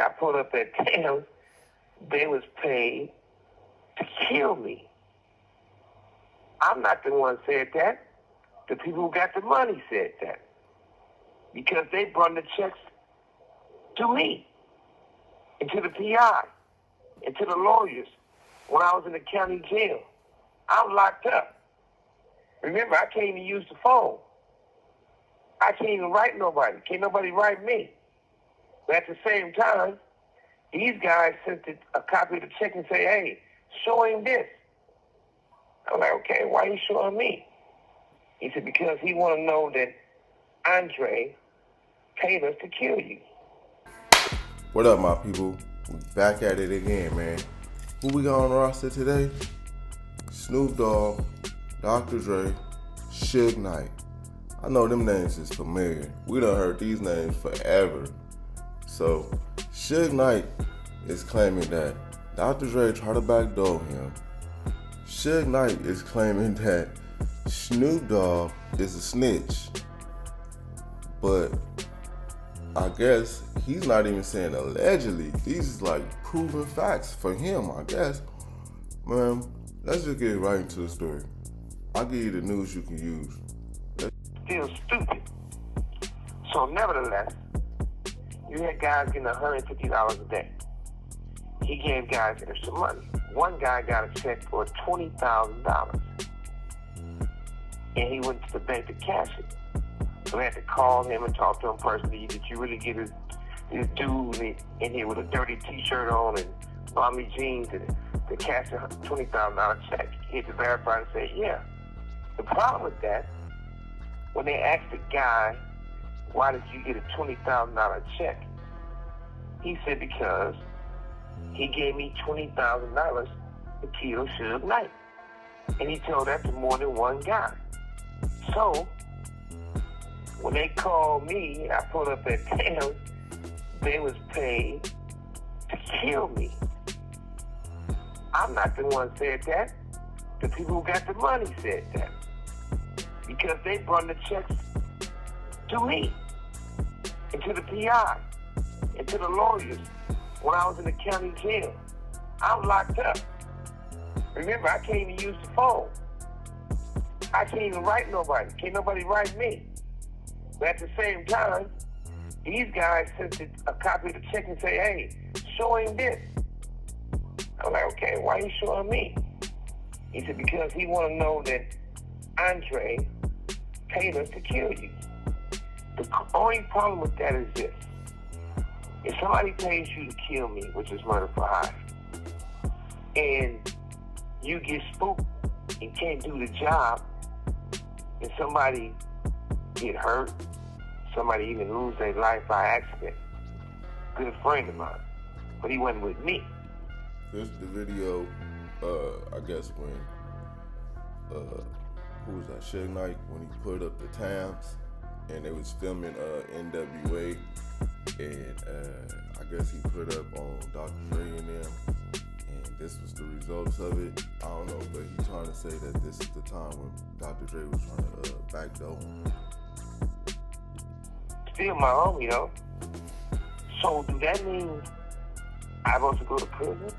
I pulled up at town, they was paid to kill me. I'm not the one said that. The people who got the money said that. Because they brought the checks to me, and to the PI, and to the lawyers when I was in the county jail. I'm locked up. Remember, I can't even use the phone. I can't even write nobody. Can't nobody write me. But at the same time, these guys sent a copy of the check and say, hey, show him this. I'm like, okay, why are you showing me? He said, because he want to know that Andre paid us to kill you. What up, my people? We back at it again, man. Who we got on the roster today? Snoop Dogg, Dr. Dre, SUGE Knight. I know them names is familiar. We done heard these names forever. So, SUGE Knight is claiming that Dr. Dre tried to backdoor him. SUGE Knight is claiming that Snoop Dogg is a snitch. But I guess he's not even saying allegedly. These is like proven facts for him, I guess. Man, let's just get right into the story. I'll give you the news you can use. Still stupid. So nevertheless, you had guys getting $150 a day. He gave guys extra money. One guy got a check for $20,000. And he went to the bank to cash it. So we had to call him and talk to him personally. Did you really get this dude in here with a dirty T-shirt on and balmy jeans to cash a $20,000 check? He had to verify and say, yeah. The problem with that, when they asked the guy, why did you get a $20,000 check? He said, because he gave me $20,000 to kill SUGE Knight. And he told that to more than one guy. So, when they called me, I pulled up at town, they was paid to kill me. I'm not the one said that. The people who got the money said that. Because they brought the checks to me, and to the PI, and to the lawyers when I was in the county jail. I'm locked up. Remember, I can't even use the phone. I can't even write nobody. Can't nobody write me. But at the same time, these guys sent a copy of the check and say, hey, show him this. I'm like, okay, why are you showing me? He said, because he want to know that Andre paid us to kill you. The only problem with that is this. If somebody pays you to kill me, which is murder for hire, and you get spooked and can't do the job, and somebody get hurt, somebody even lose their life by accident. Good friend of mine, but he wasn't with me. This is the video, I guess when, who was that, SUGE Knight, when he put up the times, and they was filming NWA, and I guess he put up on Dr. Dre and them, and this was the results of it. I don't know, but he's trying to say that this is the time when Dr. Dre was trying to backdoor him. Still my homie, though. So do that mean I'm supposed to go to prison?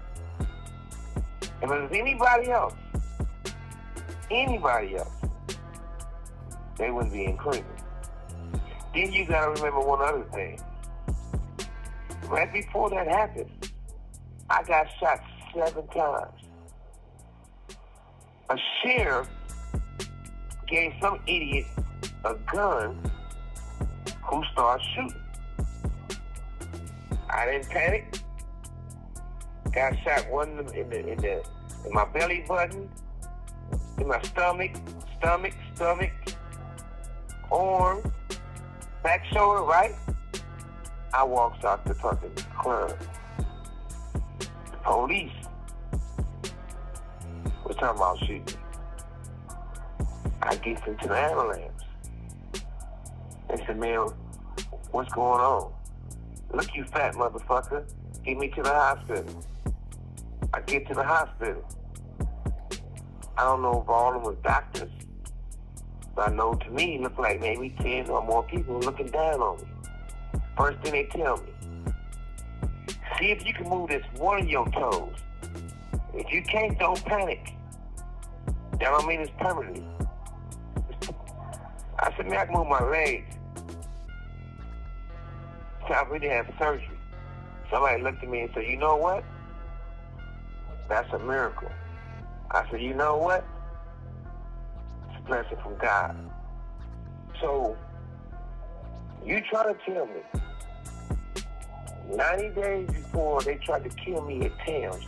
And if it's anybody else, they wouldn't be in prison. Then you gotta remember one other thing. Right before that happened, I got shot 7 times. A sheriff gave some idiot a gun who started shooting. I didn't panic. Got shot one in my belly button, in my stomach, arm, back shoulder, right? I walks out the fucking club. The police was talking about shooting me. I get into the ambulance. They said, man, what's going on? Look, you fat motherfucker. Get me to the hospital. I get to the hospital. I don't know if all of them was doctors, but I know to me it looked like maybe 10 or more people looking down on me. First thing they tell me, See if you can move this one of your toes. If you can't, don't panic. That don't mean it's permanently. I said, man, I can move my legs. It's time for me to have surgery. Somebody looked at me and said, you know what? That's a miracle. I said, you know what? It's a blessing from God. So, you try to tell me 90 days before they tried to kill me at Thames,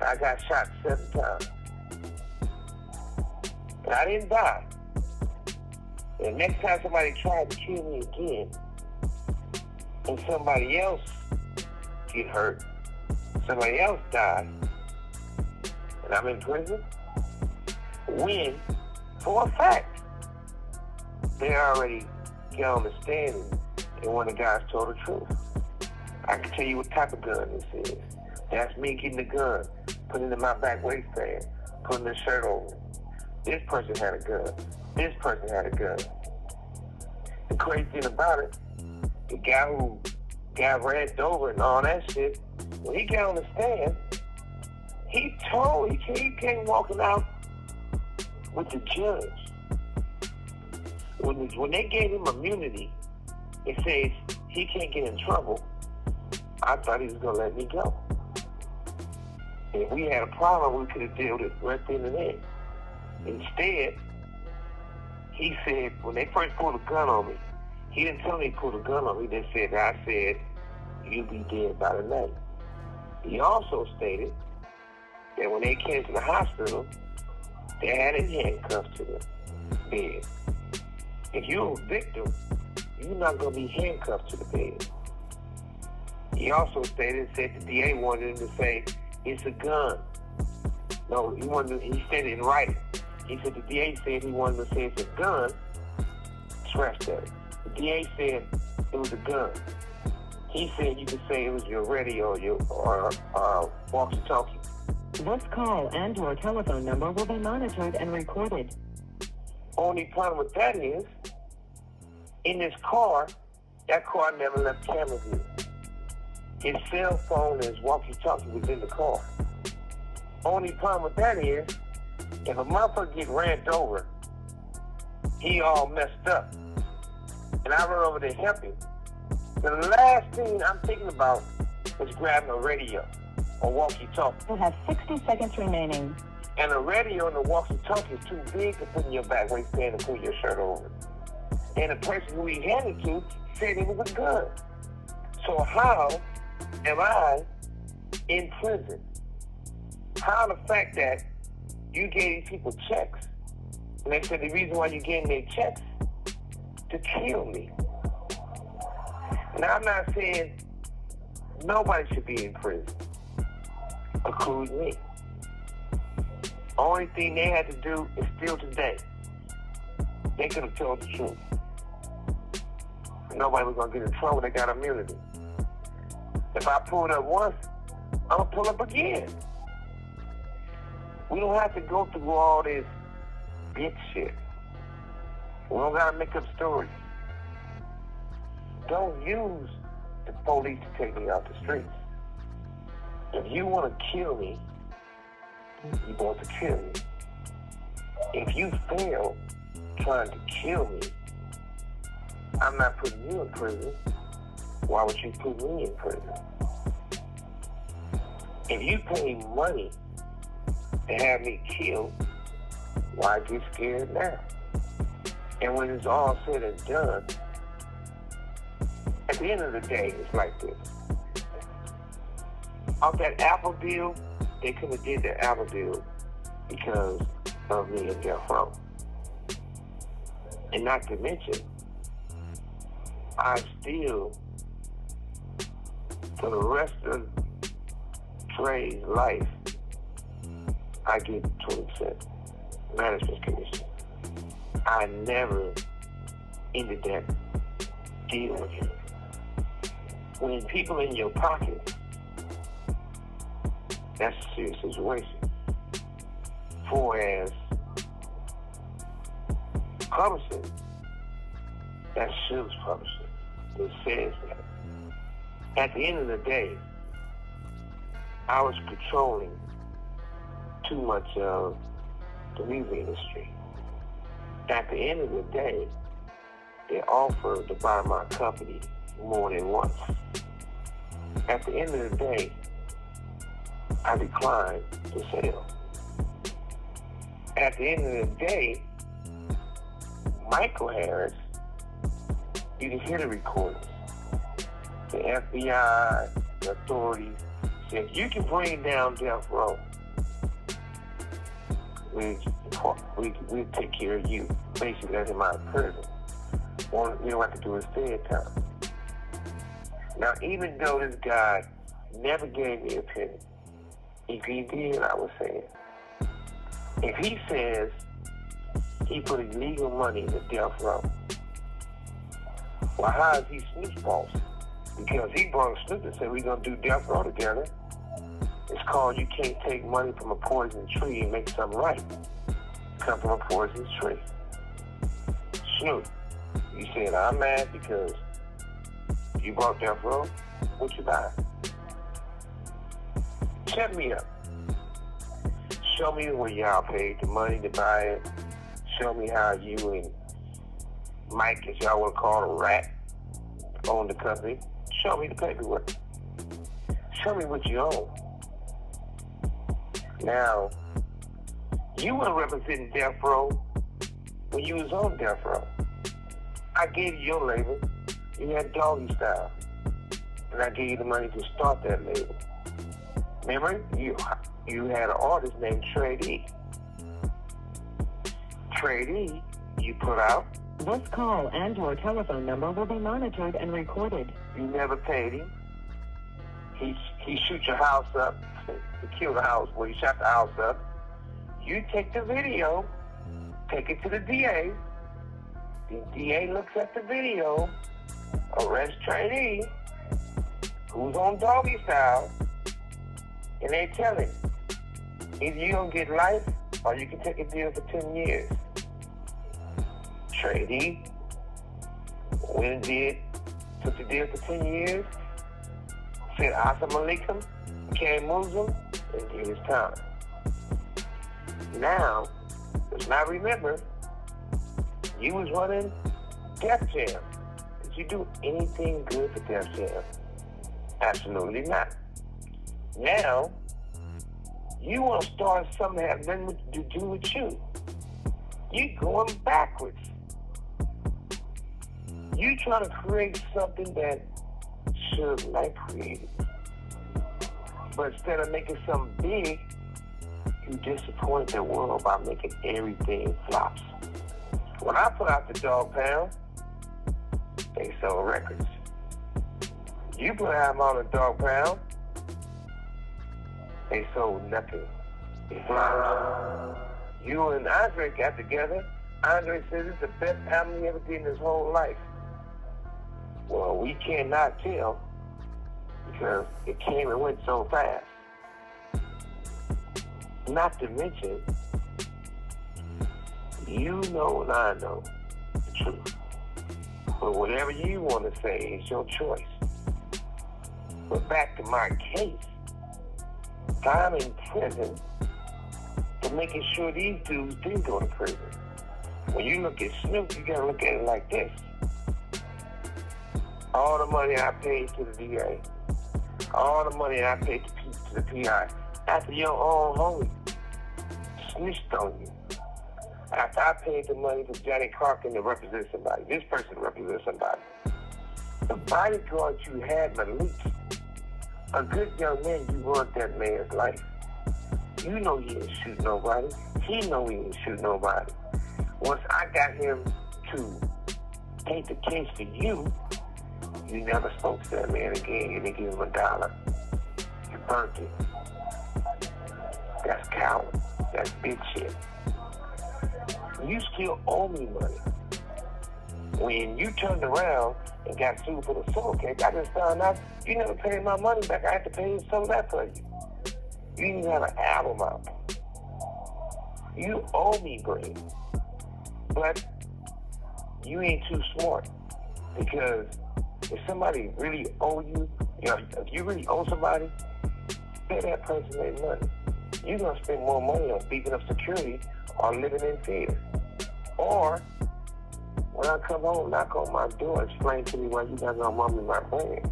I got shot 7 times. And I didn't die. And next time somebody tried to kill me again, and somebody else get hurt, somebody else died, and I'm in prison, when, for a fact, they already got on the stand and one of the guys told the truth. I can tell you what type of gun this is. That's me getting the gun, putting it in my back waistband, putting the shirt over it. This person had a gun. This person had a gun. The crazy thing about it, the guy who got ran over and all that shit, when he got on the stand, he came walking out with the judge. When they gave him immunity, it says he can't get in trouble. I thought he was going to let me go. If we had a problem, we could have dealt with it right then and there. Instead, he said, when they first pulled a gun on me, he didn't tell me he pulled a gun on me. They said, I said, you'll be dead by the night. He also stated that when they came to the hospital, they had him handcuffed to the bed. If you're a victim, you're not going to be handcuffed to the bed. He also said the DA wanted him to say, it's a gun. No, he said it in writing. He said the DA said he wanted to say it's a gun. Scratch that. The DA said it was a gun. He said you could say it was your radio or walkie-talkie. This call and your telephone number will be monitored and recorded. Only problem with that is, in this car, that car never left camera view. His cell phone and his walkie-talkie was in the car. Only problem with that is, if a motherfucker get ran over, he all messed up. And I run over to help him. The last thing I'm thinking about is grabbing a radio or walkie-talkie. You have 60 seconds remaining. And the radio and the walkie-talkie is too big to put in your back waistband and pull your shirt over. And the person who he handed to said it was a gun. So how am I in prison? How the fact that you gave these people checks, and they said the reason why you gave me checks to kill me. Now I'm not saying nobody should be in prison, including me. Only thing they had to do is still today. They could have told the truth. Nobody was gonna get in trouble. They got immunity. If I pulled up once, I'm gonna pull up again. We don't have to go through all this bitch shit. We don't gotta make up stories. Don't use the police to take me out the streets. If you want to kill me, you're going to kill me. If you fail trying to kill me, I'm not putting you in prison. Why would you put me in prison? If you pay money to have me killed, why get scared now? And when it's all said and done, at the end of the day, it's like this. Off that Apple deal, they couldn't have did the Apple deal because of me and Jeff Rowe. And not to mention, I still, for the rest of Dre's life, I get 20% management commission. I never ended that deal with him. When people in your pocket, that's a serious situation. For as publishing, that's SUGE's publishing. It says that. At the end of the day, I was controlling too much of the music industry. At the end of the day, they offered to buy my company more than once. At the end of the day, I declined to sell. At the end of the day, Michael Harris, you can hear the recordings. The FBI, the authorities said, you can bring down Death Row. We'll take care of you. Basically, let him out of prison. You don't have to do his fed time. Now, even though this guy never gave me a penny, if he did, I would say it. If he says he put illegal money in the Death Row, well, how is he Snoop's boss? Because he brought Snoop and said, we're going to do Death Row together. It's called You Can't Take Money from a Poison Tree and Make Something Right. Come from a poison tree. Snoop, you said, I'm mad because you bought Death Row. What you buy? Set me up. Show me where y'all paid the money to buy it. Show me how you and Mike, as y'all want to call a rat, own the company. Show me the paperwork. Show me what you own. Now, you were representing Death Row when you was on Death Row. I gave you your label. You had Doggy Style. And I gave you the money to start that label. Remember? You had an artist named Trade E. Trade E, you put out. This call and your telephone number will be monitored and recorded. You never paid him. He shoot your house up. He killed the house. Well, he shot the house up. You take the video, take it to the DA. The DA looks at the video, arrests Trade E, who's on Doggy Style, and they tell him, either you're going to get life or you can take a deal for 10 years. Trade E went and took the deal for 10 years, said Assalamu alaikum, became Muslim, and did his time. Now, let's not remember, you was running Def Jam. Did you do anything good for Def Jam? Absolutely not. Now, you want to start something that has nothing to do with you. You're going backwards. You trying to create something that Suge Knight created. But instead of making something big, you disappoint the world by making everything flops. When I put out the Dog Pound, they sold records. You put out on the Dog Pound, they sold nothing. It flopped. You and Andre got together. Andre says it's the best album he ever did in his whole life. Well, we cannot tell because it came and went so fast. Not to mention, you know and I know the truth. But whatever you want to say is your choice. But back to my case, I'm in prison for making sure these dudes didn't go to prison. When you look at Snoop, you gotta look at it like this. All the money I paid to the DA, all the money I paid to the PI, after your own homie snitched on you. After I paid the money for Johnny Carson to represent somebody, this person represents somebody. The bodyguard you had, Malik, a good young man, you want that man's life. You know he didn't shoot nobody. He know he didn't shoot nobody. Once I got him to take the case for you, you never spoke to that man again. You didn't give him $1. You burnt it. That's coward. That's big shit. You still owe me money. When you turned around and got sued for the soul case, I just found out you never paid my money back. I had to pay some of that for you. You didn't even have an album out. You owe me, Brady. But you ain't too smart. Because if somebody really owe you, if you really owe somebody, spare that person their money. You're going to spend more money on beefing up security or living in fear. Or, when I come home, knock on my door, explain to me why you got no money in my brain.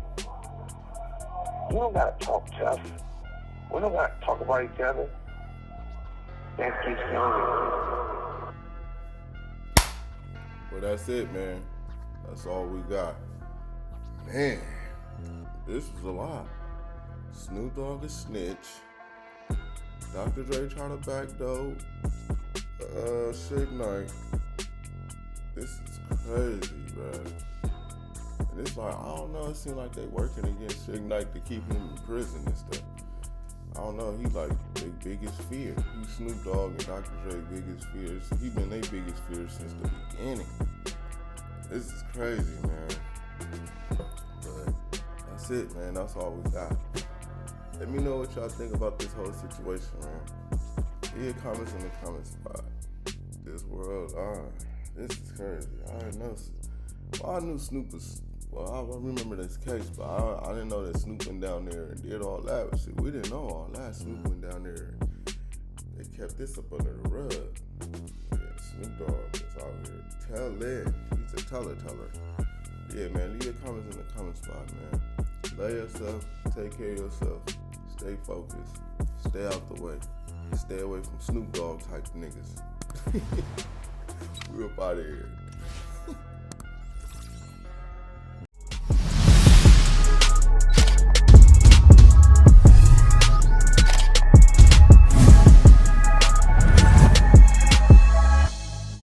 You don't got to talk tough. We don't got to talk about each other. That keeps going. Well, that's it, man. That's all we got. Man, this was a lot. Snoop Dogg is Snitch. Dr. Dre trying to backdoor. SUGE Knight. This is crazy, bro. And it's like, I don't know, it seems like they working against SUGE Knight to keep him in prison and stuff. I don't know, he like their biggest fear. He Snoop Dogg and Dr. Dre biggest fears. He been their biggest fear since the beginning. This is crazy, man. But that's it, man. That's all we got. Let me know what y'all think about this whole situation, man. Leave comments in the comment spot. This world, this is crazy. I didn't know. Well, I knew Snoop was. Well, I remember this case, but I didn't know that Snoop went down there and did all that. But shit, we didn't know all that. Snoop went down there and they kept this up under the rug. Yeah, Snoop Dogg is out here telling. He's a teller. Yeah, man, leave your comments in the comment spot, man. Love yourself, take care of yourself, stay focused, stay out the way, stay away from Snoop Dogg type niggas. We up out of here.